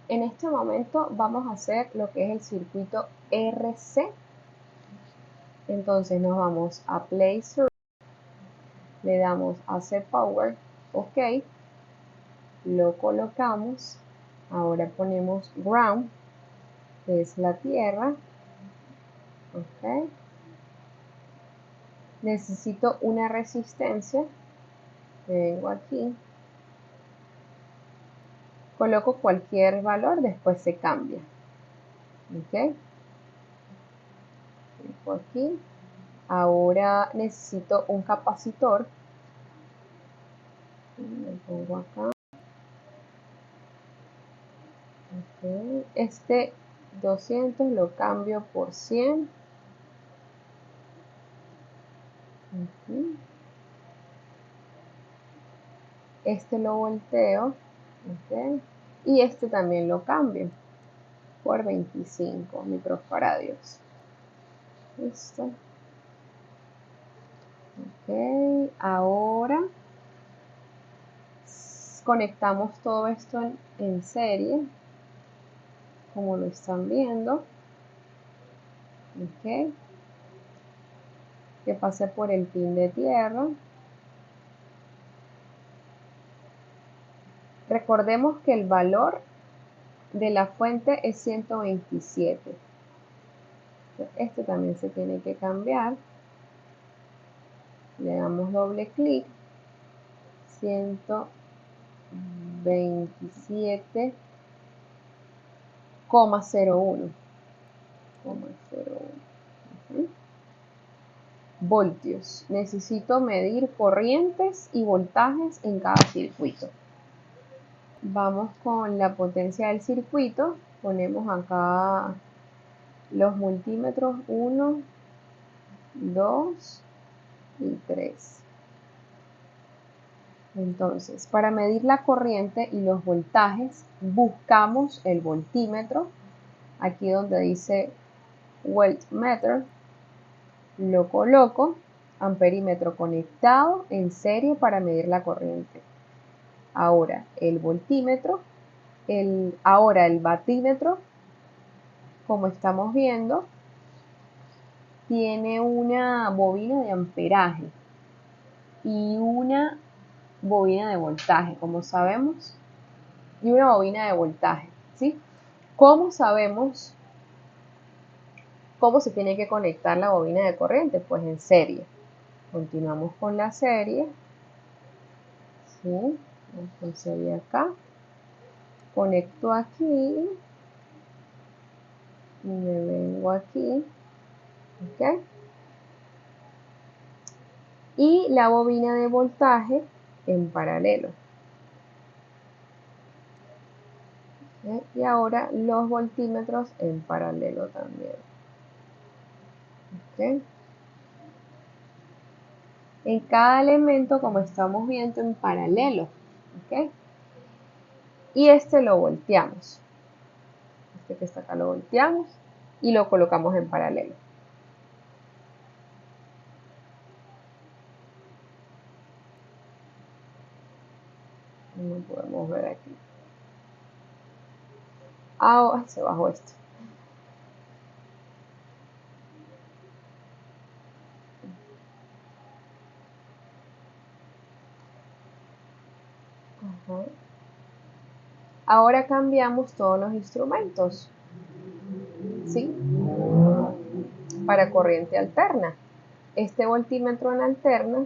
En este momento vamos a hacer lo que es el circuito RC. Entonces nos vamos a Place, le damos a Set Power, OK, lo colocamos. Ahora ponemos Ground, que es la tierra. OK. Necesito una resistencia. Vengo aquí. Coloco cualquier valor, después se cambia. OK. Vengo aquí. Ahora necesito un capacitor. Me pongo acá. OK. Este 200 lo cambio por 100. Aquí. Este lo volteo. OK. Y este también lo cambio por 25 microfaradios. Listo. OK. Ahora conectamos todo esto en serie, como lo están viendo. OK. Que pase por el pin de tierra. Recordemos que el valor de la fuente es 127. Este también se tiene que cambiar. Le damos doble clic. 127,01. Voltios. Necesito medir corrientes y voltajes en cada circuito. Vamos con la potencia del circuito. Ponemos acá los multímetros 1, 2 y 3. Entonces, para medir la corriente y los voltajes, buscamos el voltímetro. Aquí donde dice voltmeter, lo coloco. Amperímetro conectado en serie para medir la corriente. Ahora el voltímetro, ahora el batímetro, como estamos viendo, tiene una bobina de amperaje y una bobina de voltaje, como sabemos, y una bobina de voltaje, ¿sí? ¿Cómo sabemos cómo se tiene que conectar la bobina de corriente? Pues en serie. Continuamos con la serie, ¿sí? Entonces acá, conecto aquí, y me vengo aquí, ¿ok? Y la bobina de voltaje en paralelo. ¿Ok? Y ahora los voltímetros en paralelo también. ¿Ok? En cada elemento, como estamos viendo, en paralelo. ¿Ok? Y este lo volteamos. Este que está acá lo volteamos y lo colocamos en paralelo. No podemos ver aquí. Ahora se bajó esto. Ajá. Ahora cambiamos todos los instrumentos, ¿sí? Para corriente alterna. Este voltímetro en alterna,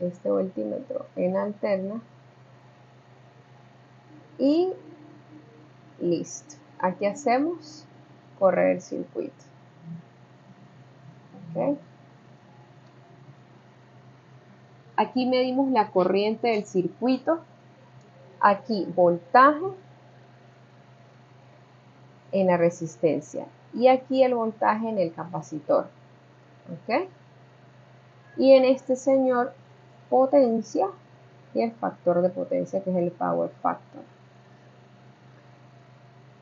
este voltímetro en alterna y listo. Aquí hacemos correr el circuito. ¿Okay? Aquí medimos la corriente del circuito. Aquí voltaje en la resistencia y aquí el voltaje en el capacitor. ¿Ok? Y en este señor potencia y el factor de potencia, que es el power factor.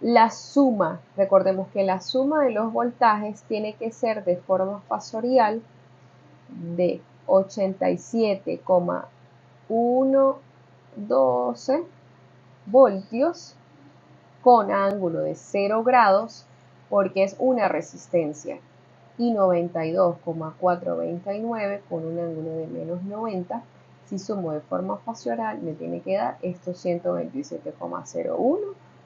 La suma, recordemos que la suma de los voltajes tiene que ser de forma fasorial de 87,112 voltios con ángulo de 0 grados porque es una resistencia y 92,429 con un ángulo de menos 90. Si sumo de forma fraccional me tiene que dar estos 127,01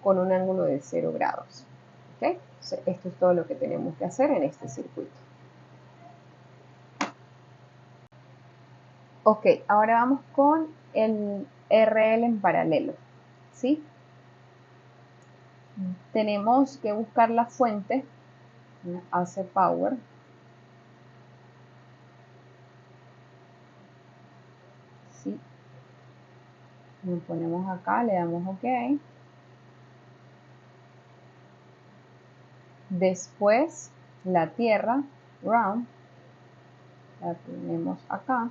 con un ángulo de 0 grados. ¿Okay? Esto es todo lo que tenemos que hacer en este circuito. Ok, ahora vamos con el RL en paralelo. ¿Sí? Tenemos que buscar la fuente, AC Power. ¿Sí? Lo ponemos acá, le damos OK. Después la tierra, ground, la tenemos acá.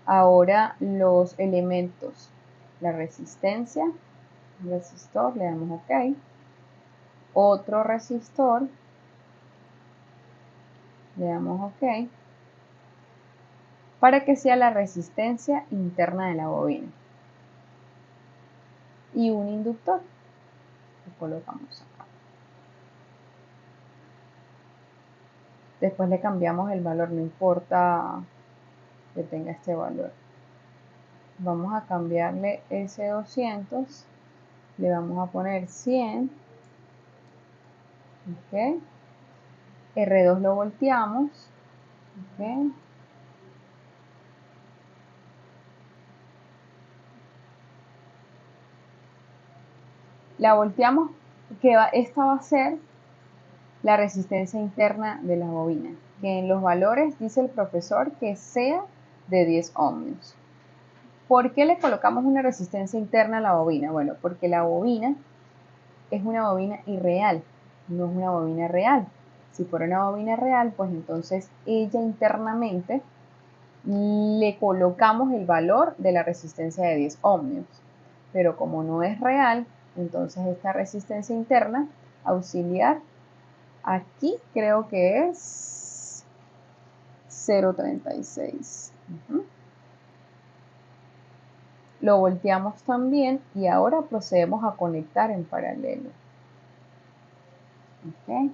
Ahora los elementos, la resistencia, resistor, le damos OK. Otro resistor, le damos OK. Para que sea la resistencia interna de la bobina. Y un inductor, lo colocamos acá. Después le cambiamos el valor, no importa que tenga este valor. Vamos a cambiarle ese 200, le vamos a poner 100, ok. R2 lo volteamos, ok. La volteamos, esta va a ser la resistencia interna de la bobina, que en los valores dice el profesor que sea de 10 ohmios. ¿Por qué le colocamos una resistencia interna a la bobina? Bueno, porque la bobina es una bobina irreal, no es una bobina real. Si fuera una bobina real, pues entonces ella internamente le colocamos el valor de la resistencia de 10 ohmios. Pero como no es real, entonces esta resistencia interna auxiliar, aquí creo que es 0,36. Lo volteamos también y ahora procedemos a conectar en paralelo. ¿Okay?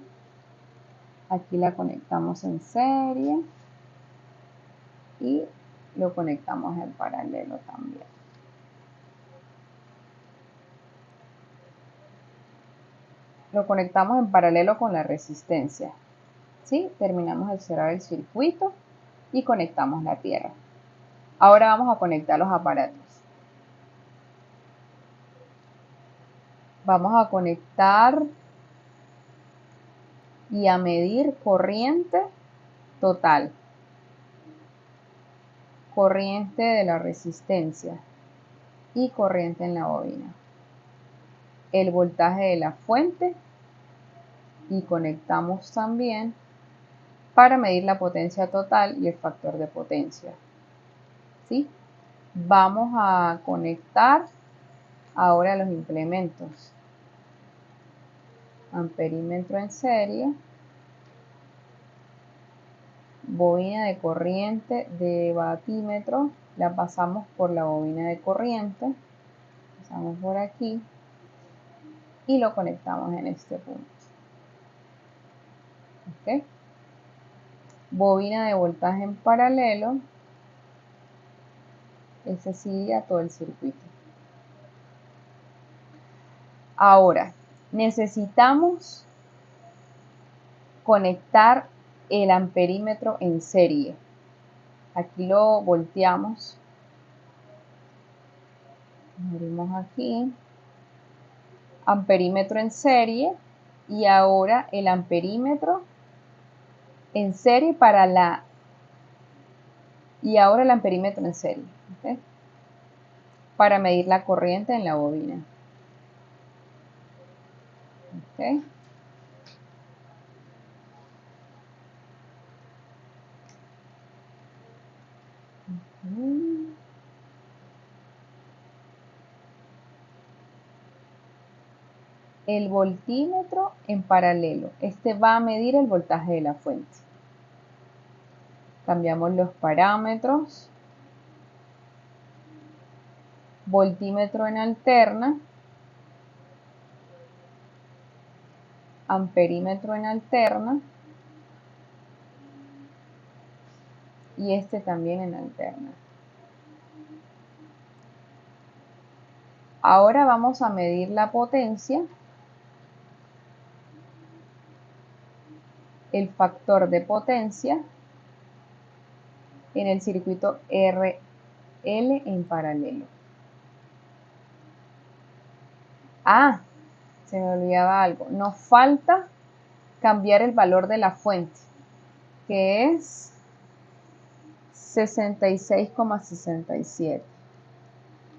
Aquí la conectamos en serie y lo conectamos en paralelo también. Lo conectamos en paralelo con la resistencia. ¿Sí? Terminamos de cerrar el circuito y conectamos la tierra. Ahora vamos a conectar los aparatos. Vamos a conectar y a medir corriente total. Corriente de la resistencia y corriente en la bobina. El voltaje de la fuente y conectamos también para medir la potencia total y el factor de potencia. ¿Sí? Vamos a conectar ahora los implementos. Amperímetro en serie, bobina de corriente de batímetro, la pasamos por la bobina de corriente, pasamos por aquí y lo conectamos en este punto. ¿Okay? Bobina de voltaje en paralelo, ese sigue a todo el circuito. Ahora, necesitamos conectar el amperímetro en serie. Aquí lo volteamos, abrimos aquí, amperímetro en serie y ahora el amperímetro en serie para la y ahora el amperímetro en serie, ¿okay? Para medir la corriente en la bobina. ¿Okay? El voltímetro en paralelo. Este va a medir el voltaje de la fuente. Cambiamos los parámetros. voltímetro en alterna, amperímetro en alterna y este también en alterna. Ahora vamos a medir la potencia, el factor de potencia en el circuito RL en paralelo. Ah, se me olvidaba algo. Nos falta cambiar el valor de la fuente, que es 66,67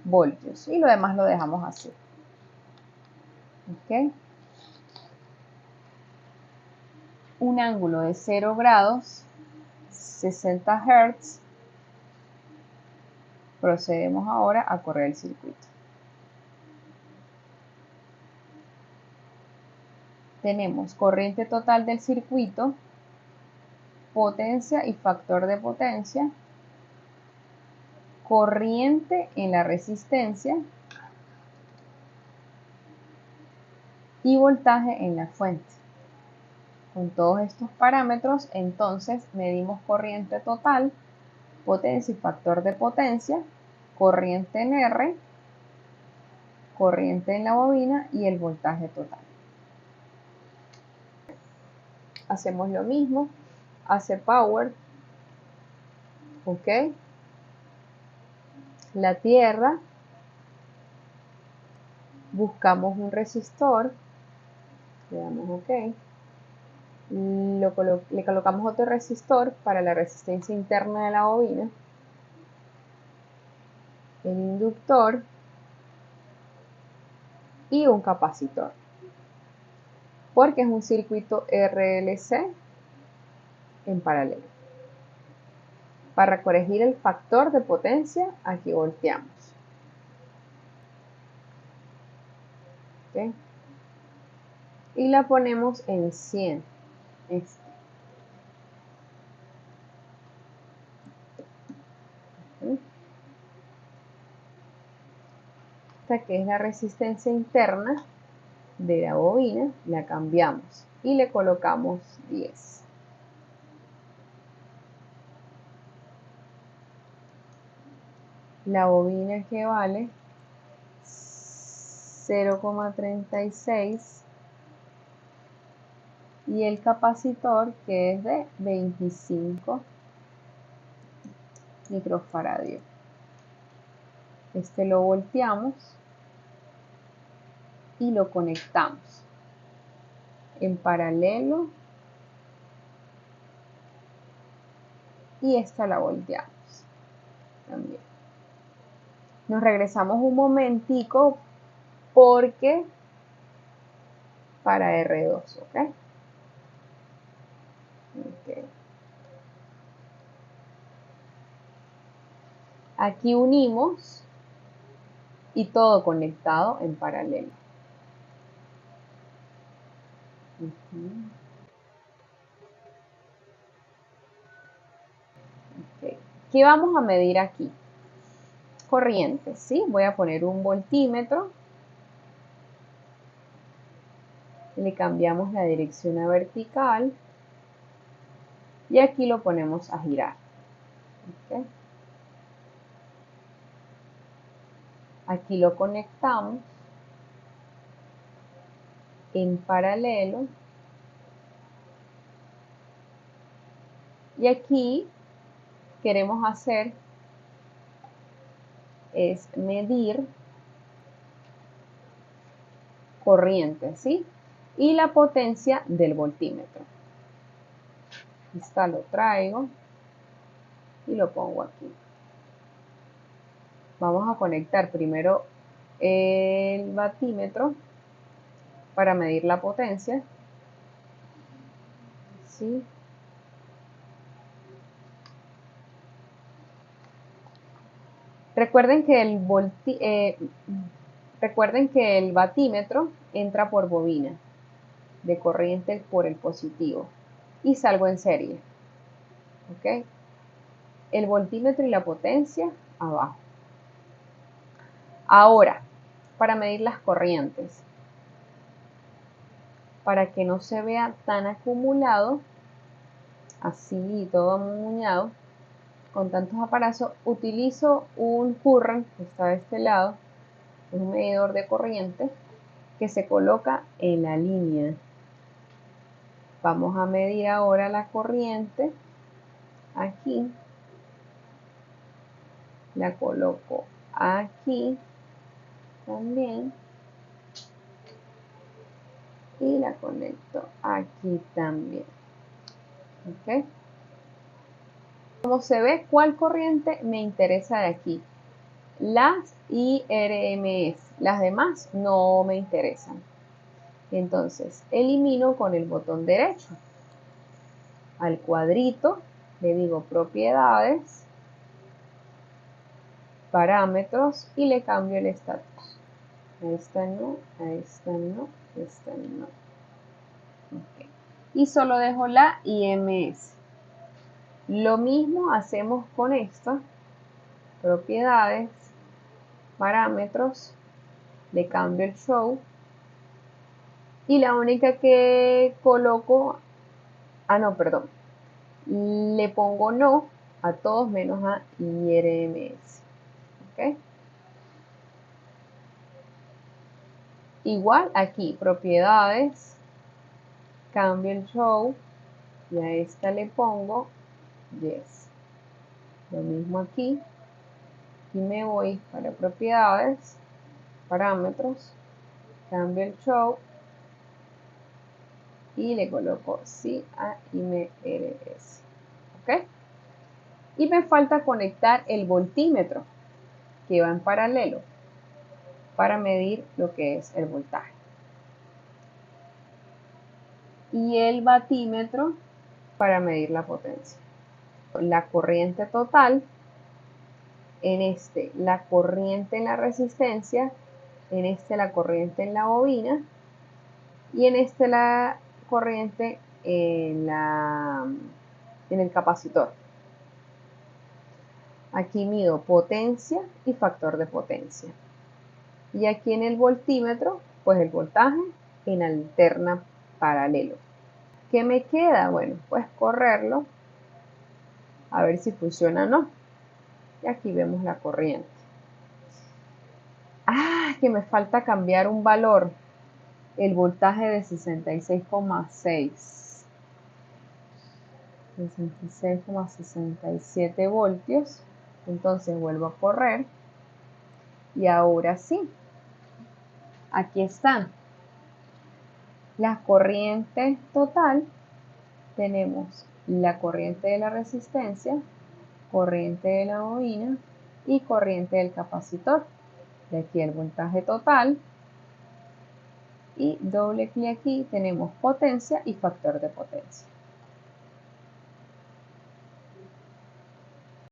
voltios. Y lo demás lo dejamos así. ¿Ok? Un ángulo de 0 grados, 60 Hz. Procedemos ahora a correr el circuito. Tenemos corriente total del circuito, potencia y factor de potencia, corriente en la resistencia y voltaje en la fuente. Con todos estos parámetros, entonces medimos corriente total, potencia y factor de potencia, corriente en R, corriente en la bobina y el voltaje total. Hacemos lo mismo, hace power, ok, la tierra, buscamos un resistor, le damos ok, le colocamos otro resistor para la resistencia interna de la bobina, el inductor y un capacitor, porque es un circuito RLC en paralelo. Para corregir el factor de potencia, aquí volteamos. ¿Okay? Y la ponemos en 100. Esta que es la resistencia interna de la bobina, la cambiamos y le colocamos 10. La bobina que vale 0,36 y el capacitor que es de 25 microfaradios. Este lo volteamos y lo conectamos en paralelo y esta la volteamos también. Nos regresamos un momentico porque para R2, ¿ok? Okay. Aquí unimos y todo conectado en paralelo. Okay. ¿Qué vamos a medir aquí? Corriente, ¿sí? Voy a poner un voltímetro. Le cambiamos la dirección a vertical. Y aquí lo ponemos a girar. Okay. Aquí lo conectamos en paralelo. Y aquí queremos hacer es medir corriente, ¿sí? Y la potencia del voltímetro. Esta lo traigo y lo pongo aquí. Vamos a conectar primero el batímetro para medir la potencia. ¿Sí? Recuerden que el batímetro entra por bobina de corriente por el positivo y salgo en serie. ¿Ok? El voltímetro y la potencia abajo. Ahora, para medir las corrientes, para que no se vea tan acumulado, así todo amuñado, con tantos aparatos, utilizo un current que está de este lado, un medidor de corriente que se coloca en la línea. Vamos a medir ahora la corriente aquí, la coloco aquí también y la conecto aquí también. ¿Ok? Como se ve, ¿cuál corriente me interesa de aquí? Las IRMS, las demás no me interesan. Entonces, elimino con el botón derecho. Al cuadrito le digo propiedades, parámetros y le cambio el estatus. A esta no, a esta no, a esta no. Okay. Y solo dejo la IMS. Lo mismo hacemos con esta. Propiedades, parámetros, le cambio el show. Y la única que coloco, no, perdón, le pongo no a todos menos a IRMS. ¿Ok? Igual aquí, propiedades, cambio el show y a esta le pongo yes. Lo mismo aquí. Y me voy para propiedades, parámetros, cambio el show y le coloco sí a IMRS. ¿Ok? Y me falta conectar el voltímetro que va en paralelo para medir lo que es el voltaje. Y el batímetro para medir la potencia. La corriente total, en este la corriente en la resistencia, en este la corriente en la bobina y en este la corriente en el capacitor. Aquí mido potencia y factor de potencia. Y aquí en el voltímetro, pues el voltaje en alterna paralelo. ¿Qué me queda? Bueno, pues correrlo a ver si funciona o no. Y aquí vemos la corriente. Que me falta cambiar un valor. El voltaje de 66,6. 66,67 voltios. Entonces vuelvo a correr. Y ahora sí. Aquí están. La corriente total. Tenemos la corriente de la resistencia, corriente de la bobina y corriente del capacitor. De aquí el voltaje total. Y doble clic aquí tenemos potencia y factor de potencia.